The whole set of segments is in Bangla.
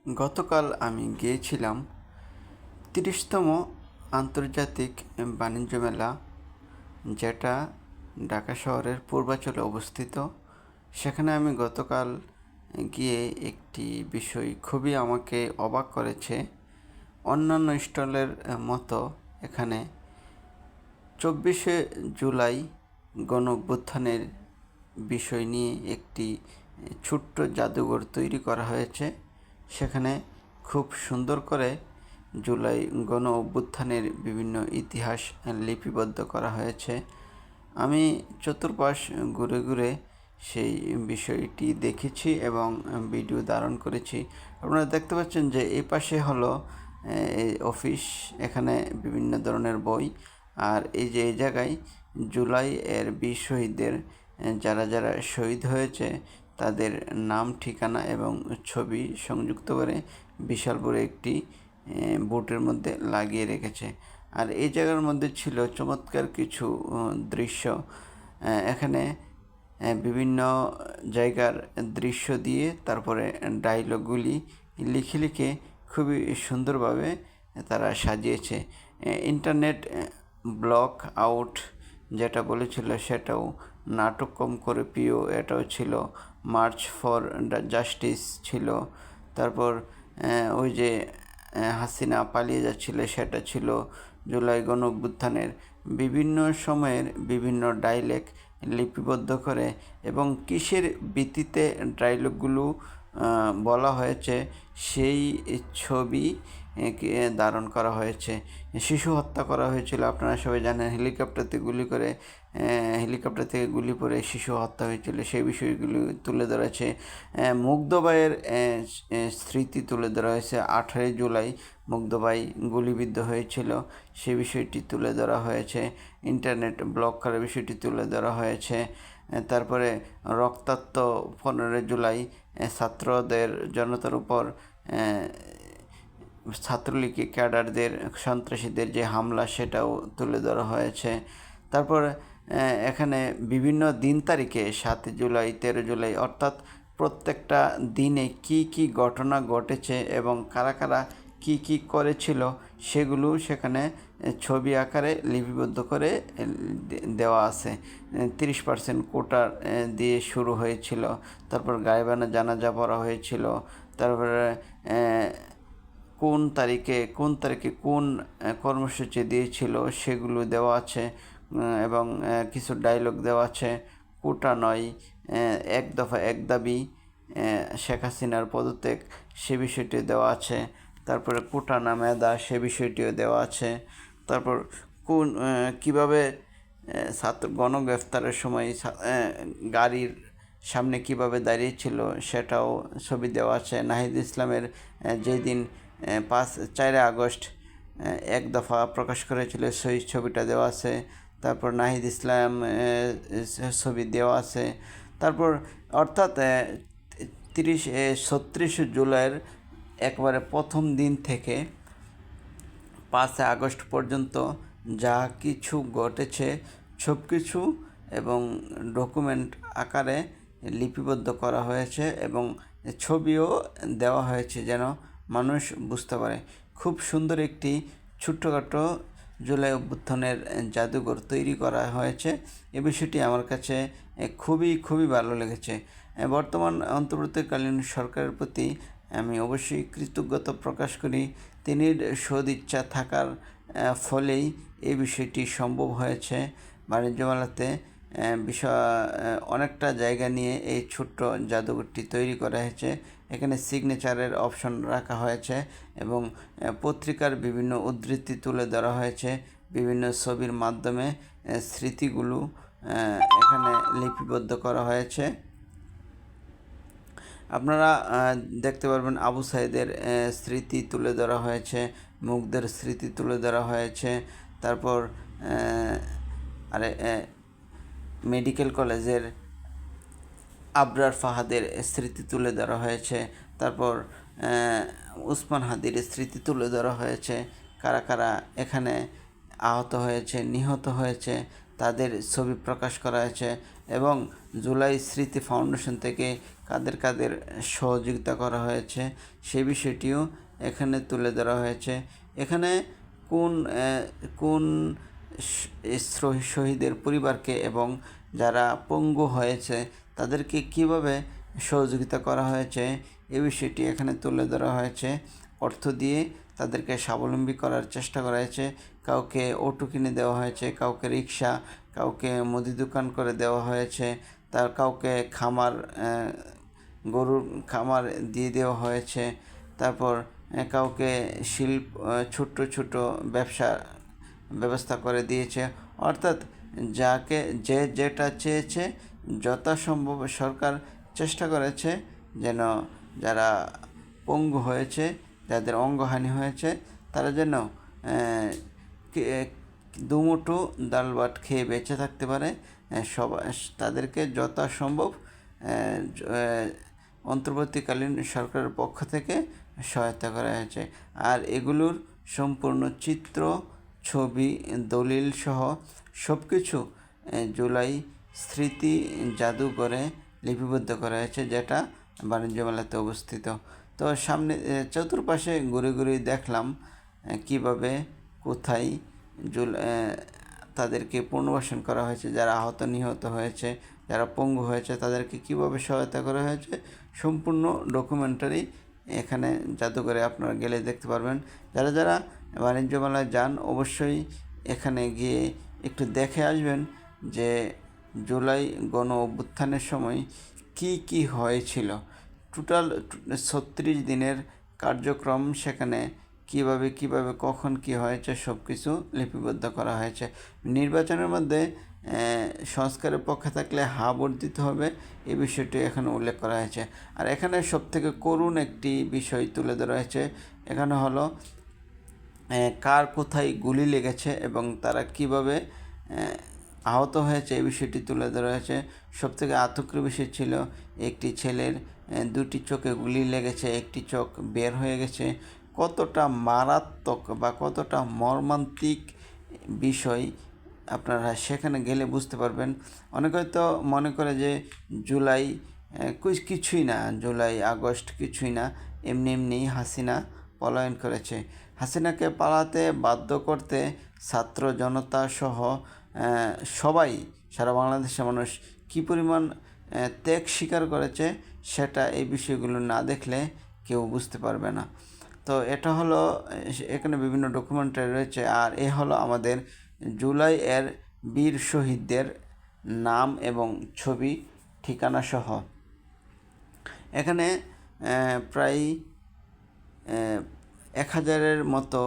গতকাল আমি গিয়েছিলাম ৩০তম আন্তর্জাতিক বাণিজ্য মেলা, যেটা ঢাকা শহরের পূর্বাঞ্চলে অবস্থিত। সেখানে আমি গতকাল গিয়ে একটি বিষয় খুবই আমাকে অবাক করেছে। অন্যান্য স্টলের মতো এখানে ২৪শে জুলাই গণ অভ্যুত্থানের বিষয় নিয়ে একটি ছোট্ট জাদুঘর তৈরি করা হয়েছে। সেখানে খুব সুন্দর করে জুলাই গণ অভ্যুত্থানের বিভিন্ন ইতিহাস লিপিবদ্ধ করা হয়েছে। আমি চতুর্পাশ ঘুরে ঘুরে সেই বিষয়টি দেখেছি এবং ভিডিও ধারণ করেছি। আপনারা দেখতে পাচ্ছেন যে এই পাশে হলো এই অফিস, এখানে বিভিন্ন ধরনের বই। আর এই যে এই জায়গায় জুলাই এর বীর শহীদদের যারা যারা শহীদ হয়েছে তাদের নাম, ঠিকানা এবং ছবি সংযুক্ত করে বিশাল বড় একটি বোর্ডের মধ্যে লাগিয়ে রেখেছে। আর এই জায়গার মধ্যে ছিল চমৎকার কিছু দৃশ্য। এখানে বিভিন্ন জায়গার দৃশ্য দিয়ে তারপরে ডায়লগগুলি লিখে লিখে খুবই সুন্দরভাবে তারা সাজিয়েছে। ইন্টারনেট ব্লক আউট যেটা বলেছিল সেটাও, নাটক কম করে প্রিয় এটাও ছিল, মার্চ ফর জাস্টিস ছিল, তারপর ওই যে হাসিনা পালিয়ে যাচ্ছিল সেটা ছিল, জুলাই গণ অভ্যুত্থানের বিভিন্ন সময়ের বিভিন্ন ডায়লগ লিপিবদ্ধ করে এবং কিসের ভিত্তিতে ডায়লগগুলো বলা হয়েছে সেই ছবি ধারণ করা হয়েছে। শিশু হত্যা করা হয়েছিল, আপনারা সবাই জানেন, হেলিকপ্টার থেকে গুলি করে শিশু হত্যা হয়েছিল, সেই বিষয়গুলি তুলে ধরেছে। মুগ্ধবাইয়ের স্মৃতি তুলে ধরা হয়েছে। 18 জুলাই মুগ্ধবাই গুলিবিদ্ধ হয়েছিল, সে বিষয়টি তুলে ধরা হয়েছে। ইন্টারনেট ব্লক করার বিষয়টি তুলে ধরা হয়েছে। তারপরে রক্তাক্ত 15 জুলাই ছাত্রদের জনতার উপর ছাত্রলীগ ক্যাডারদের, সন্ত্রাসীদের যে হামলা সেটাও তুলে ধরা হয়েছে। তারপর এখানে বিভিন্ন দিন তারিখে 7 জুলাই, 13 জুলাই অর্থাৎ প্রত্যেকটা দিনে কি কি ঘটনা ঘটেছে এবং কারা কারা কি কি করেছিল সেগুলো সেখানে ছবি আকারে লিপিবদ্ধ করে দেওয়া আছে। 30% কোটা দিয়ে শুরু হয়েছিল, তারপর গায়েবানা জানাজা পড়া হয়েছিল, তারপরে কোন তারিখে কোন কর্মসূচি দিয়েছিল সেগুলো দেওয়া আছে এবং কিছু ডায়লগ দেওয়া আছে। কোটা নয়, এক দফা এক দাবি, শেখ হাসিনার পদত্যাগ, সে বিষয়টি দেওয়া আছে। তারপরে কোটা না মেধা, সে বিষয়টিও দেওয়া আছে। তারপর কীভাবে ছাত্র গণগ্রেফতারের সময় গাড়ির সামনে কিভাবে দাঁড়িয়েছিল সেটাও ছবি দেওয়া আছে। নাহিদ ইসলামের যেদিন 4 আগস্ট এক দফা প্রকাশ করেছিল সেই ছবিটা দেওয়া আছে। তারপর নাহিদ ইসলাম ছবি দেওয়া আছে। তারপর অর্থাৎ 36 জুলাইয়ের একবারে প্রথম দিন থেকে 5 আগস্ট পর্যন্ত যা কিছু ঘটেছে সব কিছু এবং ডকুমেন্ট আকারে লিপিবদ্ধ করা হয়েছে এবং ছবিও দেওয়া হয়েছে যেন মানুষ বুঝতে পারে। খুব সুন্দর একটি ছোট্টখাটো জুলাই অভ্যুত্থানের জাদুঘর তৈরি করা হয়েছে। এ বিষয়টি আমার কাছে খুবই ভালো লেগেছে। বর্তমান অন্তর্বর্তীকালীন সরকারের প্রতি আমি অবশ্যই কৃতজ্ঞতা প্রকাশ করি। তিনির সদিচ্ছা থাকার ফলেই এই বিষয়টি সম্ভব হয়েছে। বাণিজ্য মেলাতে অনেকটা জায়গা নিয়ে এই ছোট্ট জাদুঘরটি তৈরি করা হয়েছে। এখানে সিগনেচারের অপশন রাখা হয়েছে এবং পত্রিকার বিভিন্ন উদ্ধৃতি তুলে ধরা হয়েছে। বিভিন্ন ছবির মাধ্যমে স্মৃতিগুলো এখানে লিপিবদ্ধ করা হয়েছে। আপনারা দেখতে পারবেন আবু সাইদের স্মৃতি তুলে ধরা হয়েছে, মুগ্ধের স্মৃতি তুলে ধরা হয়েছে। তারপর মেডিকেল কলেজের আবরার ফাহাদের স্মৃতি তুলে ধরা হয়েছে। তারপর উসমান হাদির স্মৃতি তুলে ধরা হয়েছে। কারা কারা এখানে আহত হয়েছে, নিহত হয়েছে তাদের ছবি প্রকাশ করা হয়েছে। এবং জুলাই স্মৃতি ফাউন্ডেশন থেকে কাদের কাদের সহযোগিতা করা হয়েছে সেই বিষয়টিও এখানে তুলে ধরা হয়েছে। এখানে কোন কোন শহীদের পরিবারকে এবং যারা পঙ্গু হয়েছে তাদেরকে কিভাবে সহযোগিতা করা হয়েছে এ বিষয়টি এখানে তুলে ধরা হয়েছে। অর্থ দিয়ে তাদেরকে স্বাবলম্বী করার চেষ্টা করা হয়েছে। কাউকে অটো কিনে দেওয়া হয়েছে, কাউকে রিক্সা, কাউকে মুদি দোকান করে দেওয়া হয়েছে, তার কাউকে গরুর খামার দিয়ে দেওয়া হয়েছে। তারপর কাউকে ছোট্ট ছোট ব্যবস্থা করে দিয়েছে। অর্থাৎ যে যেটা চেয়েছে যথাসম্ভব সরকার চেষ্টা করেছে যেন যারা পঙ্গু হয়েছে, যাদের অঙ্গহানি হয়েছে, তারা যেন দুমুঠো ডাল ভাত খেয়ে বেঁচে থাকতে পারে। তাদেরকে যথাসম্ভব অন্তর্বর্তীকালীন সরকারের পক্ষ থেকে সহায়তা করা হয়েছে। আর এগুলোর সম্পূর্ণ চিত্র, ছবি, দলিল সহ সব কিছু জুলাই স্মৃতি জাদুঘরে লিপিবদ্ধ করা হয়েছে, যেটা বাণিজ্য মেলাতে অবস্থিত। তো সামনে চতুর্পাশে ঘুরে ঘুরে দেখলাম কিভাবে কোথায় তাদেরকে পুনর্বাসন করা হয়েছে, যারা আহত নিহত হয়েছে, যারা পঙ্গু হয়েছে তাদেরকে কিভাবে সহায়তা করা হয়েছে, সম্পূর্ণ ডকুমেন্টারি এখানে জাদুঘরে আপনারা গেলে দেখতে পারবেন। যারা যারা বাণিজ্য মেলায় যান অবশ্যই এখানে গিয়ে একটু দেখে আসবেন যে জুলাই গণ অভ্যুত্থানের সময় কি হয়েছিল। টোটাল 36 দিনের কার্যক্রম সেখানে কিভাবে কখন কি হয়েছে সব কিছু লিপিবদ্ধ করা হয়েছে। নির্বাচনের মধ্যে সংস্কারের পক্ষে থাকলে হা ভোট দিতে হবে, এই বিষয়টি এখানে উল্লেখ করা হয়েছে। আর এখানে সবথেকে করুণ একটি বিষয় তুলে ধরা হয়েছে। এখানে হলো কার কোথায় গুলি লেগেছে এবং তারা কিভাবে আহত হয়েছে এই বিষয়টি তুলে ধরা হয়েছে। সবথেকে আতঙ্কের বিষয় ছিল একটি ছেলের 2টি চোখে গুলি লেগেছে, একটি চোখ বের হয়ে গেছে। কতটা মারাত্মক বা কতটা মর্মান্তিক বিষয় আপনারা সেখানে গেলে বুঝতে পারবেন। অনেকে হয়তো মনে করে যে জুলাই কিছুই না, জুলাই আগস্ট কিছুই না, এমনি হাসিনা পলায়ন করেছে। হাসিনাকে পালাতে বাধ্য করতে ছাত্র জনতা সহ সবাই, সারা বাংলাদেশের মানুষ কী পরিমাণ ত্যাগ স্বীকার করেছে সেটা এই বিষয়গুলো না দেখলে কেউ বুঝতে পারবে না। তো এটা হলো এখানে বিভিন্ন ডকুমেন্টারি রয়েছে। আর এ হলো আমাদের জুলাই এর বীর শহীদদের নাম এবং ছবি, ঠিকানা সহ। এখানে প্রায় 1000-এর মতো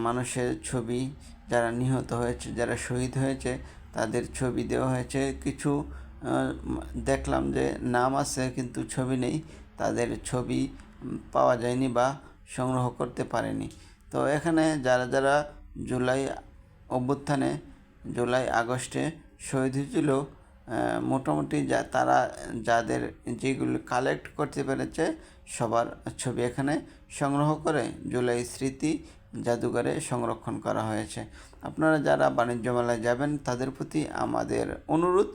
মানুষের ছবি, যারা নিহত হয়েছে, যারা শহীদ হয়েছে তাদের ছবি দেওয়া হয়েছে। কিছু দেখলাম যে নাম আছে কিন্তু ছবি নেই, তাদের ছবি পাওয়া যায়নি বা সংগ্রহ করতে পারেনি। তো এখানে যারা যারা জুলাই অভ্যুত্থানে, জুলাই আগস্টে শহীদ হয়েছিল, মোটামুটি তারা যাদের যেগুলো কালেক্ট করতে পেরেছে সবার ছবি এখানে সংগ্রহ করে জুলাই স্মৃতি জাদুঘরে সংরক্ষণ করা হয়েছে। আপনারা যারা বাণিজ্য মেলায় যাবেন তাদের প্রতি আমাদের অনুরোধ,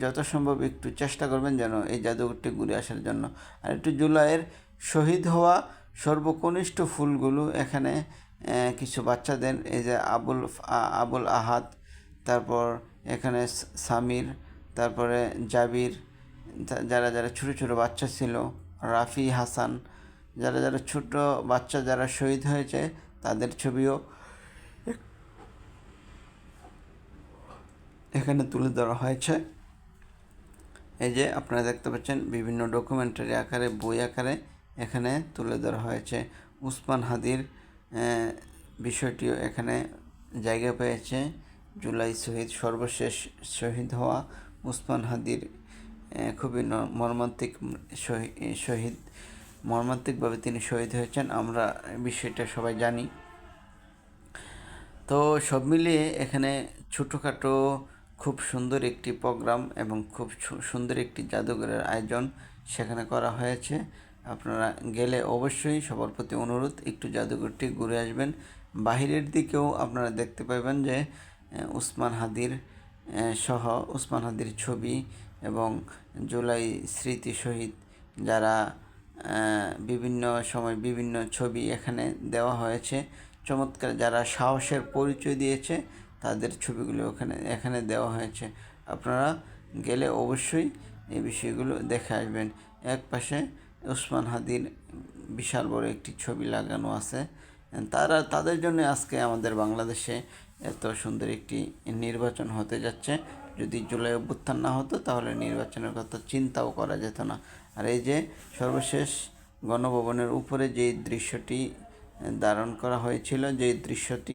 যথাসম্ভব একটু চেষ্টা করবেন যেন এই জাদুঘরটি ঘুরে আসার জন্য। আর একটু জুলাইয়ের শহীদ হওয়া সর্বকনিষ্ঠ ফুলগুলো এখানে কিছু বাচ্চাদের, এই যে আবুল আহাদ, তারপর এখানে সামির, তারপরে জাবির, যারা যারা ছোটো ছোটো বাচ্চা ছিল, রাফি হাসান, যারা যারা ছোটো বাচ্চা যারা শহীদ হয়েছে তাদের ছবিও এখানে তুলে ধরা হয়েছে। এই যে আপনারা দেখতে পাচ্ছেন বিভিন্ন ডকুমেন্টারি আকারে, বই আকারে এখানে তুলে ধরা হয়েছে। উসমান হাদির বিষয়টিও এখানে জায়গা পেয়েছে। জুলাই সর্বশেষ শহীদ হওয়া উসমান হাদির খুবই মর্মান্তিকভাবে তিনি শহীদ হয়েছেন, আমরা বিষয়টা সবাই জানি। তো সব মিলিয়ে এখানে ছোটোখাটো খুব সুন্দর একটি প্রোগ্রাম এবং খুব সুন্দর একটি জাদুঘরের আয়োজন সেখানে করা হয়েছে। আপনারা গেলে অবশ্যই সবার প্রতি অনুরোধ একটু জাদুঘরটি ঘুরে আসবেন। বাহিরের দিকেও আপনারা দেখতে পাবেন যে উসমান হাদির সহ ওসমান হাদির ছবি এবং জুলাই স্মৃতি শহীদ যারা বিভিন্ন সময় বিভিন্ন ছবি এখানে দেওয়া হয়েছে। চমৎকার যারা সাহসের পরিচয় দিয়েছে তাদের ছবিগুলো এখানে দেওয়া হয়েছে। আপনারা গেলে অবশ্যই এই বিষয়গুলো দেখে আসবেন। এক পাশে ওসমান হাদির বিশাল বড় একটি ছবি লাগানো আছে। তাদের জন্য আজকে আমাদের বাংলাদেশে এত সুন্দর একটি নির্বাচন হতে যাচ্ছে। যদি জুলাই অভ্যুত্থান না হতো তাহলে নির্বাচনের কথা চিন্তাও করা যেত না। আর এই যে সর্বশেষ গণভবনের উপরে যে দৃশ্যটি ধারণ করা হয়েছিল, যে দৃশ্যটি